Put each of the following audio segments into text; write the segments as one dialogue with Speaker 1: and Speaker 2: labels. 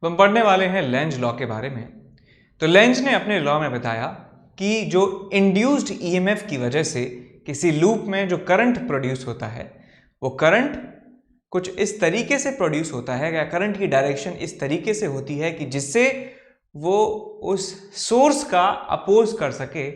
Speaker 1: तो हम पढ़ने वाले हैं लेंज लॉ के बारे में। तो लेंज ने अपने लॉ में बताया कि जो इंड्यूस्ड ईएमएफ की वजह से किसी लूप में जो करंट प्रोड्यूस होता है वो करंट कुछ इस तरीके से प्रोड्यूस होता है या करंट की डायरेक्शन इस तरीके से होती है कि जिससे वो उस सोर्स का अपोज कर सके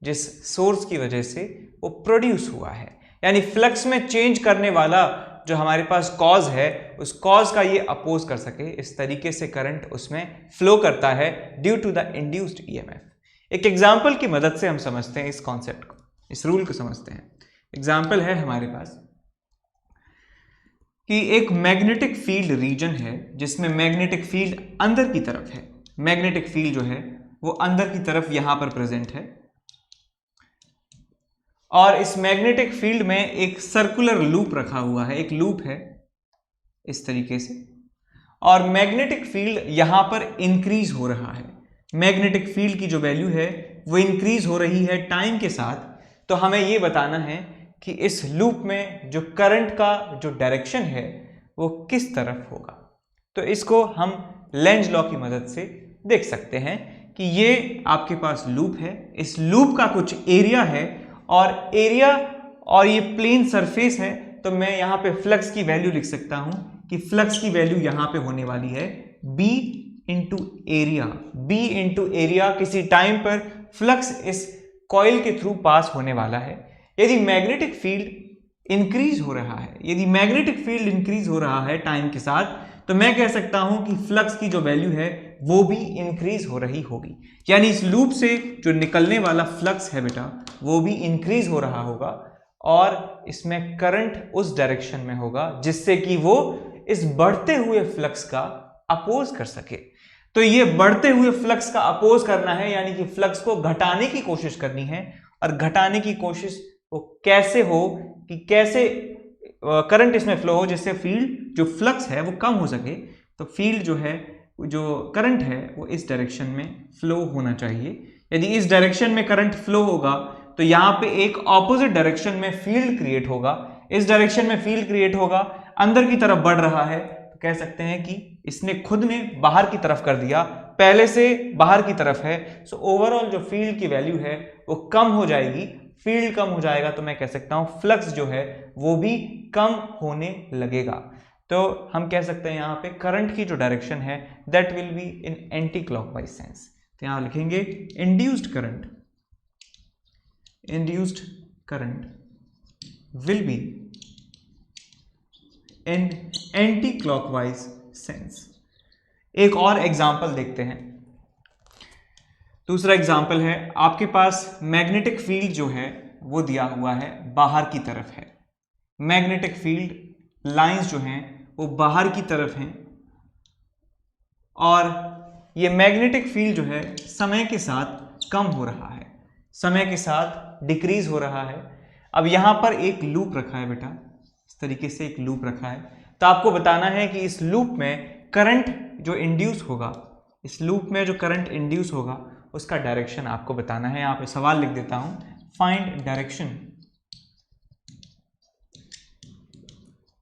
Speaker 1: जिस सोर्स की वजह से वो प्रोड्यूस हुआ है। यानी फ्लक्स में चेंज करने वाला जो हमारे पास कॉज है उस कॉज का ये अपोज कर सके, इस तरीके से करंट उसमें फ्लो करता है due to the induced EMF. एक एग्जांपल की मदद से हम समझते हैं इस कॉन्सेप्ट को, इस रूल को समझते हैं। एग्जांपल है हमारे पास कि एक मैग्नेटिक फील्ड रीजन है जिसमें मैग्नेटिक फील्ड अंदर की तरफ है। मैग्नेटिक फील्ड जो है वो अंदर की तरफ यहां पर प्रेजेंट है और इस मैग्नेटिक फील्ड में एक सर्कुलर लूप रखा हुआ है, एक लूप है इस तरीके से, और मैग्नेटिक फील्ड यहां पर इंक्रीज हो रहा है। मैग्नेटिक फील्ड की जो वैल्यू है वो इंक्रीज हो रही है टाइम के साथ। तो हमें ये बताना है कि इस लूप में जो करंट का जो डायरेक्शन है वो किस तरफ होगा। तो इसको हम लेंज लॉ की मदद से देख सकते हैं कि ये आपके पास लूप है, इस लूप का कुछ एरिया है और एरिया और ये प्लेन सरफेस है। तो मैं यहां पे फ्लक्स की वैल्यू लिख सकता हूं कि फ्लक्स की वैल्यू यहां पे होने वाली है B into area. B into area किसी टाइम पर फ्लक्स इस कॉइल के थ्रू पास होने वाला है। यदि मैग्नेटिक फील्ड इंक्रीज हो रहा है, यदि मैग्नेटिक फील्ड इंक्रीज हो रहा है टाइम के साथ, तो मैं कह सकता हूं कि फ्लक्स की जो वैल्यू है वो भी इंक्रीज हो रही होगी। यानी इस लूप से जो निकलने वाला फ्लक्स है बेटा वो भी इंक्रीज हो रहा होगा और इसमें करंट उस डायरेक्शन में होगा जिससे कि वो इस बढ़ते हुए फ्लक्स का अपोज कर सके। तो ये बढ़ते हुए फ्लक्स का अपोज करना है, यानी कि फ्लक्स को घटाने की कोशिश करनी है। और घटाने की कोशिश वो कैसे हो कि कैसे करंट इसमें फ्लो हो जिससे फील्ड जो फ्लक्स है वो कम हो सके। तो फील्ड जो है, जो करंट है वो इस डायरेक्शन में फ्लो होना चाहिए। यदि इस डायरेक्शन में करंट फ्लो होगा तो यहां पे एक ऑपोजिट डायरेक्शन में फील्ड क्रिएट होगा। इस डायरेक्शन में फील्ड क्रिएट होगा, अंदर की तरफ बढ़ रहा है, तो कह सकते हैं कि इसने खुद ने बाहर की तरफ कर दिया, पहले से बाहर की तरफ है। सो ओवरऑल जो फील्ड की वैल्यू है वो कम हो जाएगी। फील्ड कम हो जाएगा तो मैं कह सकता हूं फ्लक्स जो है वो भी कम होने लगेगा। तो हम कह सकते हैं यहां पे करंट की जो डायरेक्शन है that will be in anti clockwise sense. तो यहां लिखेंगे induced current will be in anti clockwise sense. एक और एग्जांपल देखते हैं। दूसरा एग्जांपल है, आपके पास मैग्नेटिक फील्ड जो है वो दिया हुआ है बाहर की तरफ है। मैग्नेटिक फील्ड लाइंस जो हैं वो बाहर की तरफ हैं और ये मैग्नेटिक फील्ड जो है समय के साथ कम हो रहा है, समय के साथ डिक्रीज हो रहा है। अब यहां पर एक लूप रखा है बेटा, इस तरीके से एक लूप रखा है। तो आपको बताना है कि इस लूप में करंट जो इंड्यूस होगा, इस लूप में जो करंट इंड्यूस होगा उसका डायरेक्शन आपको बताना है। यहां पे सवाल लिख देता हूं, find direction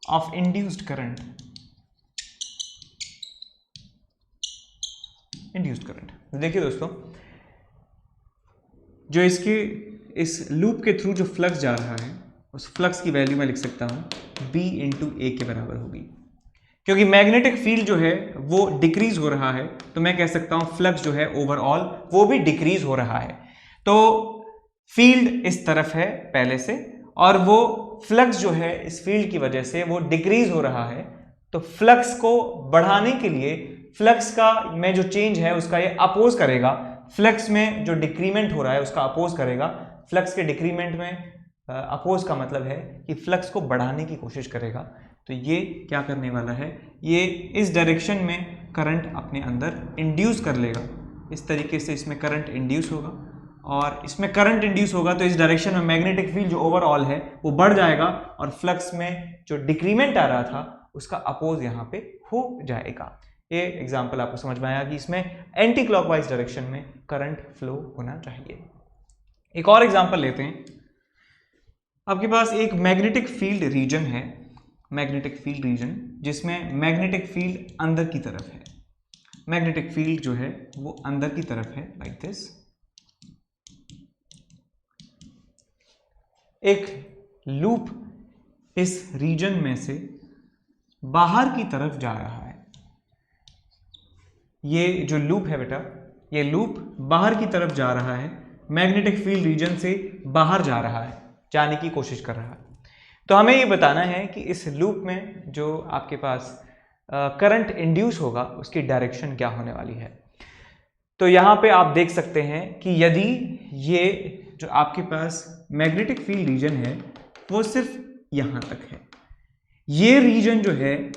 Speaker 1: of induced current. Induced current, देखिए दोस्तों, जो इसके इस लूप के थ्रू जो फ्लक्स जा रहा है उस फ्लक्स की वैल्यू मैं लिख सकता हूं B इंटू ए के बराबर होगी। क्योंकि मैग्नेटिक फील्ड जो है वो डिक्रीज हो रहा है तो मैं कह सकता हूं फ्लक्स जो है ओवरऑल वो भी डिक्रीज हो रहा है। तो फील्ड इस तरफ है पहले से और वो फ्लक्स जो है इस फील्ड की वजह से वो डिक्रीज हो रहा है। तो फ्लक्स को बढ़ाने के लिए फ्लक्स का में जो चेंज है उसका ये अपोज करेगा, फ्लक्स में जो डिक्रीमेंट हो रहा है उसका अपोज करेगा। फ्लक्स के डिक्रीमेंट में अपोज का मतलब है कि फ्लक्स को बढ़ाने की कोशिश करेगा। तो ये क्या करने वाला है, ये इस डायरेक्शन में करंट अपने अंदर इंड्यूस कर लेगा। इस तरीके से इसमें करंट इंड्यूस होगा और इसमें करंट इंड्यूस होगा तो इस डायरेक्शन में मैग्नेटिक फील्ड जो ओवरऑल है वो बढ़ जाएगा और फ्लक्स में जो डिक्रीमेंट आ रहा था उसका अपोज यहाँ पे हो जाएगा। ये एग्जाम्पल आपको समझ में आया कि इसमें एंटी क्लॉकवाइज डायरेक्शन में करंट फ्लो होना चाहिए। एक और एग्जाम्पल लेते हैं। आपके पास एक मैग्नेटिक फील्ड रीजन है, मैग्नेटिक फील्ड रीजन जिसमें मैग्नेटिक फील्ड अंदर की तरफ है। मैग्नेटिक फील्ड जो है वो अंदर की तरफ है, लाइक दिस। एक लूप इस रीजन में से बाहर की तरफ जा रहा है। ये जो लूप है बेटा, ये लूप बाहर की तरफ जा रहा है, मैग्नेटिक फील्ड रीजन से बाहर जा रहा है, जाने की कोशिश कर रहा है। तो हमें ये बताना है कि इस लूप में जो आपके पास करंट इंड्यूस होगा उसकी डायरेक्शन क्या होने वाली है। तो यहाँ पे आप देख सकते हैं कि यदि ये जो आपके पास मैग्नेटिक फील्ड रीजन है वो सिर्फ यहाँ तक है, ये रीजन जो है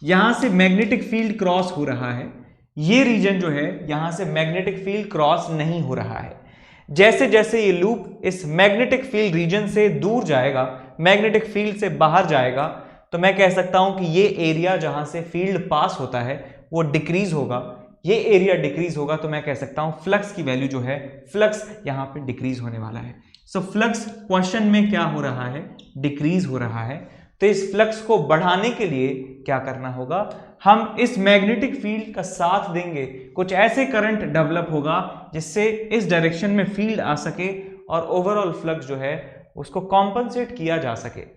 Speaker 1: यहाँ से मैग्नेटिक फील्ड क्रॉस हो रहा है, ये रीजन जो है यहाँ से मैग्नेटिक फील्ड क्रॉस नहीं हो रहा है। जैसे जैसे ये लूप इस मैग्नेटिक फील्ड रीजन से दूर जाएगा, मैग्नेटिक फील्ड से बाहर जाएगा, तो मैं कह सकता हूं कि ये एरिया जहां से फील्ड पास होता है वो डिक्रीज होगा। ये एरिया डिक्रीज होगा तो मैं कह सकता हूं फ्लक्स की वैल्यू जो है, फ्लक्स यहां पे डिक्रीज होने वाला है। सो फ्लक्स क्वेश्चन में क्या हो रहा है, डिक्रीज हो रहा है। तो इस फ्लक्स को बढ़ाने के लिए क्या करना होगा, हम इस मैग्नेटिक फील्ड का साथ देंगे, कुछ ऐसे करंट डेवलप होगा जिससे इस डायरेक्शन में फील्ड आ सके और ओवरऑल फ्लक्स जो है उसको कॉम्पनसेट किया जा सके।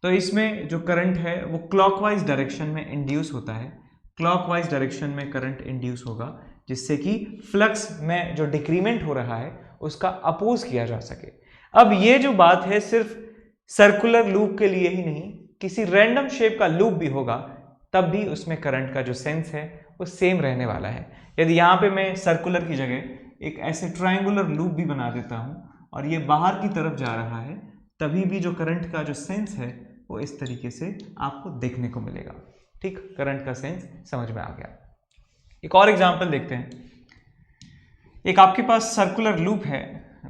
Speaker 1: तो इसमें जो करंट है वो क्लॉकवाइज डायरेक्शन में इंड्यूस होता है, क्लॉकवाइज डायरेक्शन में करंट इंड्यूस होगा जिससे कि फ्लक्स में जो डिक्रीमेंट हो रहा है उसका अपोज किया जा सके। अब ये जो बात है सिर्फ सर्कुलर लूप के लिए ही नहीं, किसी रैंडम शेप का लूप भी होगा तब भी उसमें करंट का जो सेंस है वो सेम रहने वाला है। यदि यहाँ पे मैं सर्कुलर की जगह एक ऐसे ट्रायंगुलर लूप भी बना देता हूँ और ये बाहर की तरफ जा रहा है, तभी भी जो करंट का जो सेंस है वो इस तरीके से आपको देखने को मिलेगा। ठीक, करंट का सेंस समझ में आ गया। एक और एग्जांपल देखते हैं। एक आपके पास सर्कुलर लूप है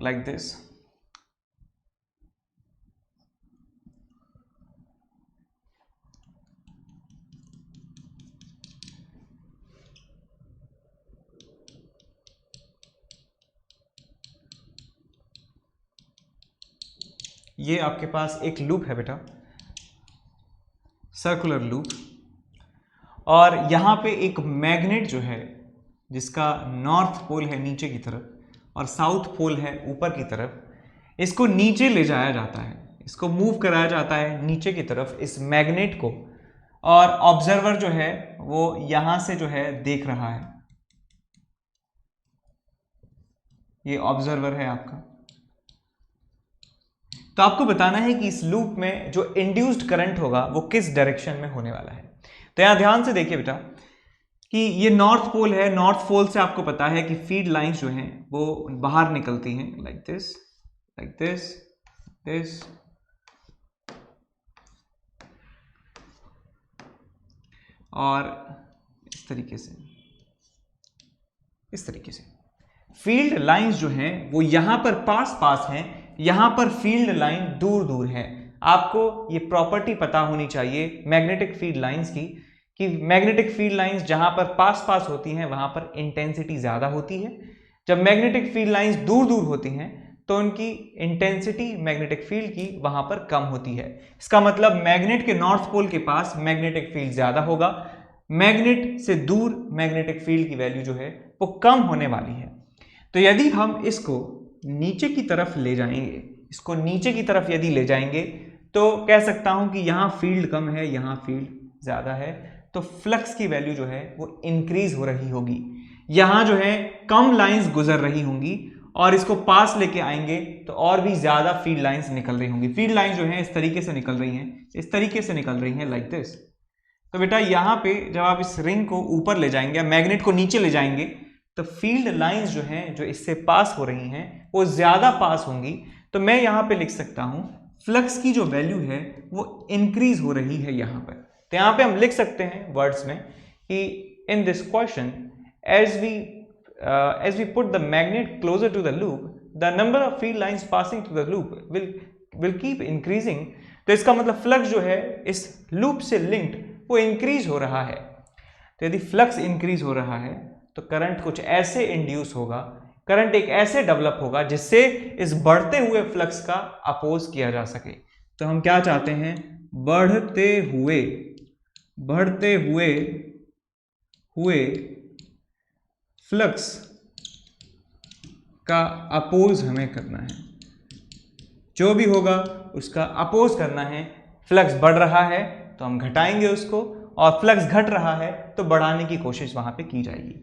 Speaker 1: लाइक दिस। ये आपके पास एक लूप है बेटा, सर्कुलर लूप, और यहाँ पे एक मैग्नेट जो है जिसका नॉर्थ पोल है नीचे की तरफ और साउथ पोल है ऊपर की तरफ, इसको नीचे ले जाया जाता है, इसको मूव कराया जाता है नीचे की तरफ इस मैग्नेट को, और ऑब्जर्वर जो है वो यहाँ से जो है देख रहा है। ये ऑब्जर्वर है आपका। तो आपको बताना है कि इस लूप में जो इंड्यूस्ड करंट होगा वो किस डायरेक्शन में होने वाला है। तो यहां ध्यान से देखिए बेटा कि ये नॉर्थ पोल है, नॉर्थ पोल से आपको पता है कि फीड लाइंस जो हैं वो बाहर निकलती हैं like this, like this, this, और इस तरीके से, इस तरीके से फील्ड लाइंस जो हैं वो यहां पर पास पास हैं, यहां पर फील्ड लाइन दूर दूर है। आपको ये प्रॉपर्टी पता होनी चाहिए मैग्नेटिक फील्ड लाइंस की कि मैग्नेटिक फील्ड लाइंस जहां पर पास पास होती हैं वहां पर इंटेंसिटी ज्यादा होती है, जब मैग्नेटिक फील्ड लाइंस दूर दूर होती हैं तो उनकी इंटेंसिटी मैग्नेटिक फील्ड की वहां पर कम होती है। इसका मतलब मैग्नेट के नॉर्थ पोल के पास मैग्नेटिक फील्ड ज्यादा होगा, मैग्नेट से दूर मैग्नेटिक फील्ड की वैल्यू जो है वो कम होने वाली है। तो यदि हम इसको नीचे की तरफ ले जाएंगे, इसको नीचे की तरफ यदि ले जाएंगे तो कह सकता हूं कि यहां फील्ड कम है, यहां फील्ड ज्यादा है, तो फ्लक्स की वैल्यू जो है वो इंक्रीज हो रही होगी। यहां जो है कम लाइंस गुजर रही होंगी और इसको पास लेके आएंगे तो और भी ज्यादा फील्ड लाइंस निकल रही होंगी। फील्ड लाइंस जो है इस तरीके से निकल रही हैं, इस तरीके से निकल रही हैं लाइक दिस। तो बेटा यहां पे जब आप इस रिंग को ऊपर ले जाएंगे, मैग्नेट को नीचे ले जाएंगे, तो फील्ड लाइंस जो हैं जो इससे पास हो रही हैं वो ज्यादा पास होंगी। तो मैं यहां पे लिख सकता हूं फ्लक्स की जो वैल्यू है वो इंक्रीज हो रही है यहां पर। तो यहां पे हम लिख सकते हैं वर्ड्स में कि in this question as we put the magnet closer to the loop, the number of field lines passing through the loop will keep increasing। तो इसका मतलब फ्लक्स जो है इस लूप से लिंक्ड वो इंक्रीज हो रहा है। तो यदि फ्लक्स इंक्रीज हो रहा है तो करंट कुछ ऐसे इंड्यूस होगा, करंट एक ऐसे डेवलप होगा जिससे इस बढ़ते हुए फ्लक्स का अपोज किया जा सके। तो हम क्या चाहते हैं, बढ़ते हुए फ्लक्स का अपोज हमें करना है, जो भी होगा उसका अपोज करना है। फ्लक्स बढ़ रहा है तो हम घटाएंगे उसको, और फ्लक्स घट रहा है तो बढ़ाने की कोशिश वहां पे की जाएगी।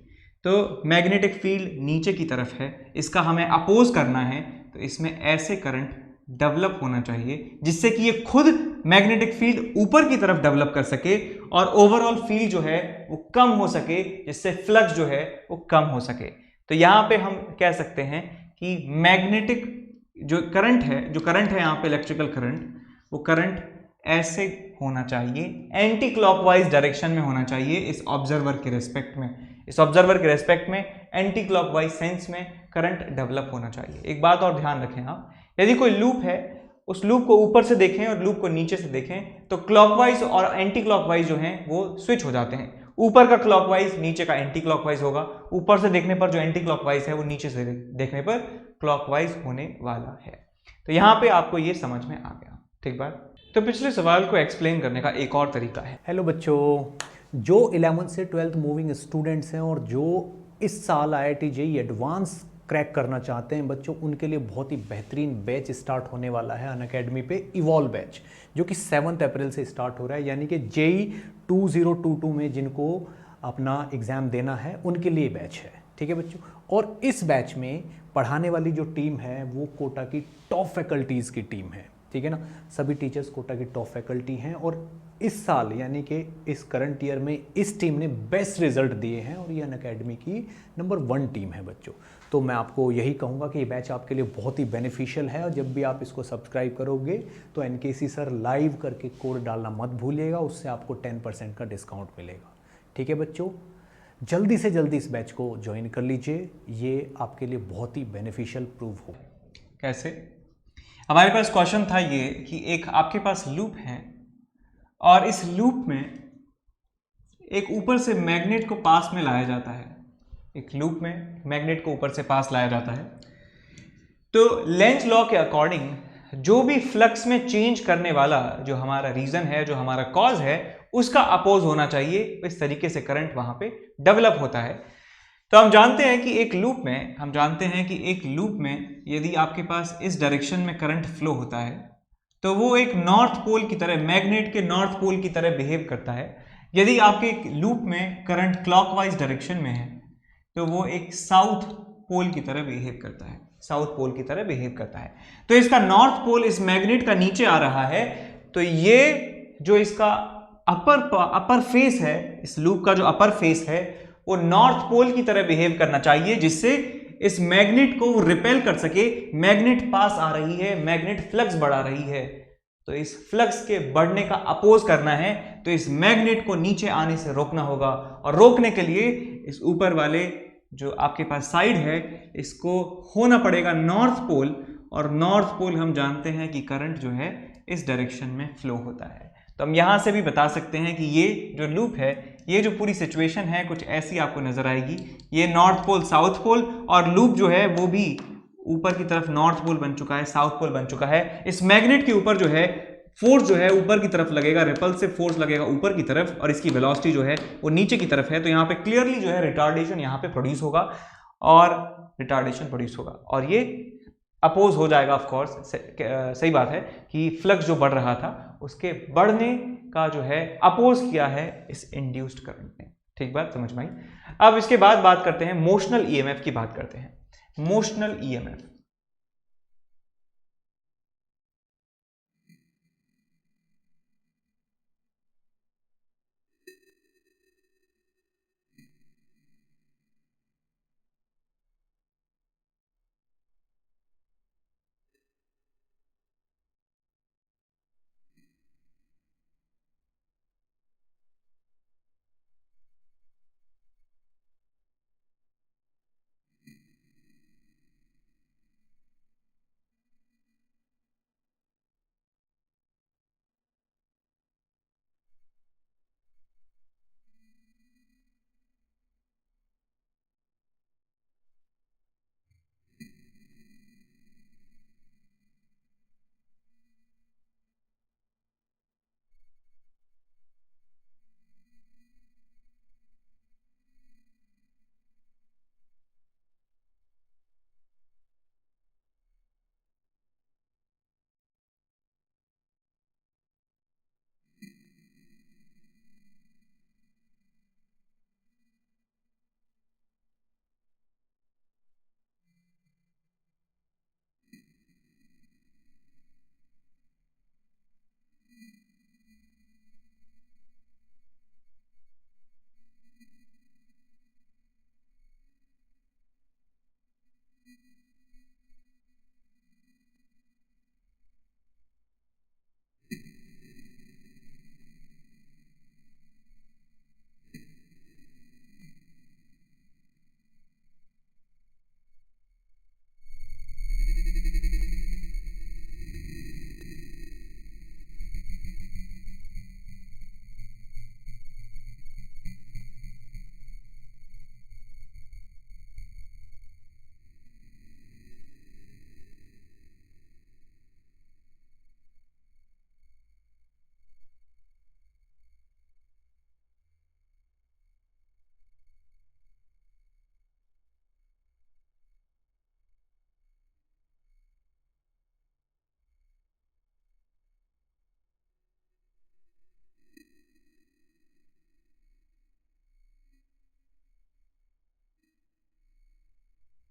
Speaker 1: तो मैग्नेटिक फील्ड नीचे की तरफ है, इसका हमें अपोज करना है, तो इसमें ऐसे करंट डेवलप होना चाहिए जिससे कि ये खुद मैग्नेटिक फील्ड ऊपर की तरफ डेवलप कर सके और ओवरऑल फील्ड जो है वो कम हो सके, जिससे फ्लक्स जो है वो कम हो सके। तो यहाँ पे हम कह सकते हैं कि मैग्नेटिक जो करंट है यहाँ पे इलेक्ट्रिकल करंट, वो करंट ऐसे होना चाहिए, एंटी क्लॉकवाइज डायरेक्शन में होना चाहिए इस ऑब्जर्वर के रेस्पेक्ट में। इस ऑब्जर्वर के रेस्पेक्ट में एंटी क्लॉकवाइज सेंस में करंट डेवलप होना चाहिए। एक बात और ध्यान रखें आप, यदि कोई लूप है, उस लूप को ऊपर से देखें और लूप को नीचे से देखें तो क्लॉकवाइज और एंटी क्लॉकवाइज जो हैं वो स्विच हो जाते हैं। ऊपर का क्लॉकवाइज नीचे का एंटी क्लॉकवाइज होगा, ऊपर से देखने पर जो एंटी क्लॉकवाइज है वो नीचे से देखने पर क्लॉकवाइज होने वाला है। तो यहाँ पे आपको ये समझ में आ गया, ठीक बात। तो पिछले सवाल को एक्सप्लेन करने का एक और तरीका है।
Speaker 2: हेलो बच्चों, जो 11th से 12th मूविंग स्टूडेंट्स हैं और जो इस साल IIT JEE एडवांस क्रैक करना चाहते हैं बच्चों, उनके लिए बहुत ही बेहतरीन बैच स्टार्ट होने वाला है अनअकैडमी पे, इवॉल्व बैच, जो कि 7 अप्रैल से स्टार्ट हो रहा है। यानी कि JEE 2022 में जिनको अपना एग्ज़ाम देना है उनके लिए बैच है, ठीक है बच्चों। और इस बैच में पढ़ाने वाली जो टीम है वो कोटा की टॉप फैकल्टीज़ की टीम है, ठीक है ना। सभी टीचर्स कोटा की टॉप फैकल्टी हैं और इस साल यानी कि इस करंट ईयर में इस टीम ने बेस्ट रिजल्ट दिए हैं और ये अनअकैडमी की नंबर 1 टीम है बच्चों। तो मैं आपको यही कहूँगा कि ये बैच आपके लिए बहुत ही बेनिफिशियल है, और जब भी आप इसको सब्सक्राइब करोगे तो NKC सर लाइव करके कोड डालना मत भूलिएगा, उससे आपको 10% का डिस्काउंट मिलेगा, ठीक है बच्चों। जल्दी से जल्दी इस बैच को ज्वाइन कर लीजिए, ये आपके लिए बहुत ही बेनिफिशियल प्रूव हो।
Speaker 1: कैसे? हमारे पास क्वेश्चन था ये कि एक आपके पास लूप है और इस लूप में एक ऊपर से मैग्नेट को पास में लाया जाता है, एक लूप में मैग्नेट को ऊपर से पास लाया जाता है। तो लेंज लॉ के अकॉर्डिंग जो भी फ्लक्स में चेंज करने वाला जो हमारा रीजन है, जो हमारा कॉज है, उसका अपोज होना चाहिए। इस तरीके से करंट वहां पे डेवलप होता है। तो हम जानते हैं कि एक लूप में यदि आपके पास इस डायरेक्शन में करंट फ्लो होता है तो वो एक नॉर्थ पोल की तरह, मैग्नेट के नॉर्थ पोल की तरह बिहेव करता है। यदि आपके लूप में करंट क्लॉकवाइज डायरेक्शन में है तो वो एक साउथ पोल की तरह बिहेव करता है, तो इसका नॉर्थ पोल इस मैग्नेट का नीचे आ रहा है, तो ये जो इसका अपर फेस है, इस लूप का जो अपर फेस है वो नॉर्थ पोल की तरह बिहेव करना चाहिए, जिससे इस मैग्नेट को रिपेल कर सके। मैग्नेट पास आ रही है, मैग्नेट फ्लक्स बढ़ा रही है, तो इस फ्लक्स के बढ़ने का अपोज करना है, तो इस मैग्नेट को नीचे आने से रोकना होगा। और रोकने के लिए इस ऊपर वाले जो आपके पास साइड है इसको होना पड़ेगा नॉर्थ पोल, और नॉर्थ पोल हम जानते हैं कि करंट जो है इस डायरेक्शन में फ्लो होता है। तो हम यहां से भी बता सकते हैं कि ये जो लूप है, ये जो पूरी सिचुएशन है कुछ ऐसी आपको नजर आएगी। ये नॉर्थ पोल साउथ पोल, और लूप जो है वो भी ऊपर की तरफ नॉर्थ पोल बन चुका है, साउथ पोल बन चुका है। इस मैग्नेट के ऊपर जो है फोर्स जो है ऊपर की तरफ लगेगा, रिपल्सिव फोर्स लगेगा ऊपर की तरफ, और इसकी वेलोसिटी जो है वो नीचे की तरफ है। तो यहाँ पे क्लियरली जो है रिटार्डेशन यहाँ पे प्रोड्यूस होगा, और ये अपोज हो जाएगा। ऑफ कोर्स सही बात है कि फ्लक्स जो बढ़ रहा था उसके बढ़ने का जो है अपोज किया है इस इंड्यूस्ड करंट ने, ठीक बात समझ में आई। अब इसके बाद बात करते हैं मोशनल EMF की बात करते हैं। Motional EMF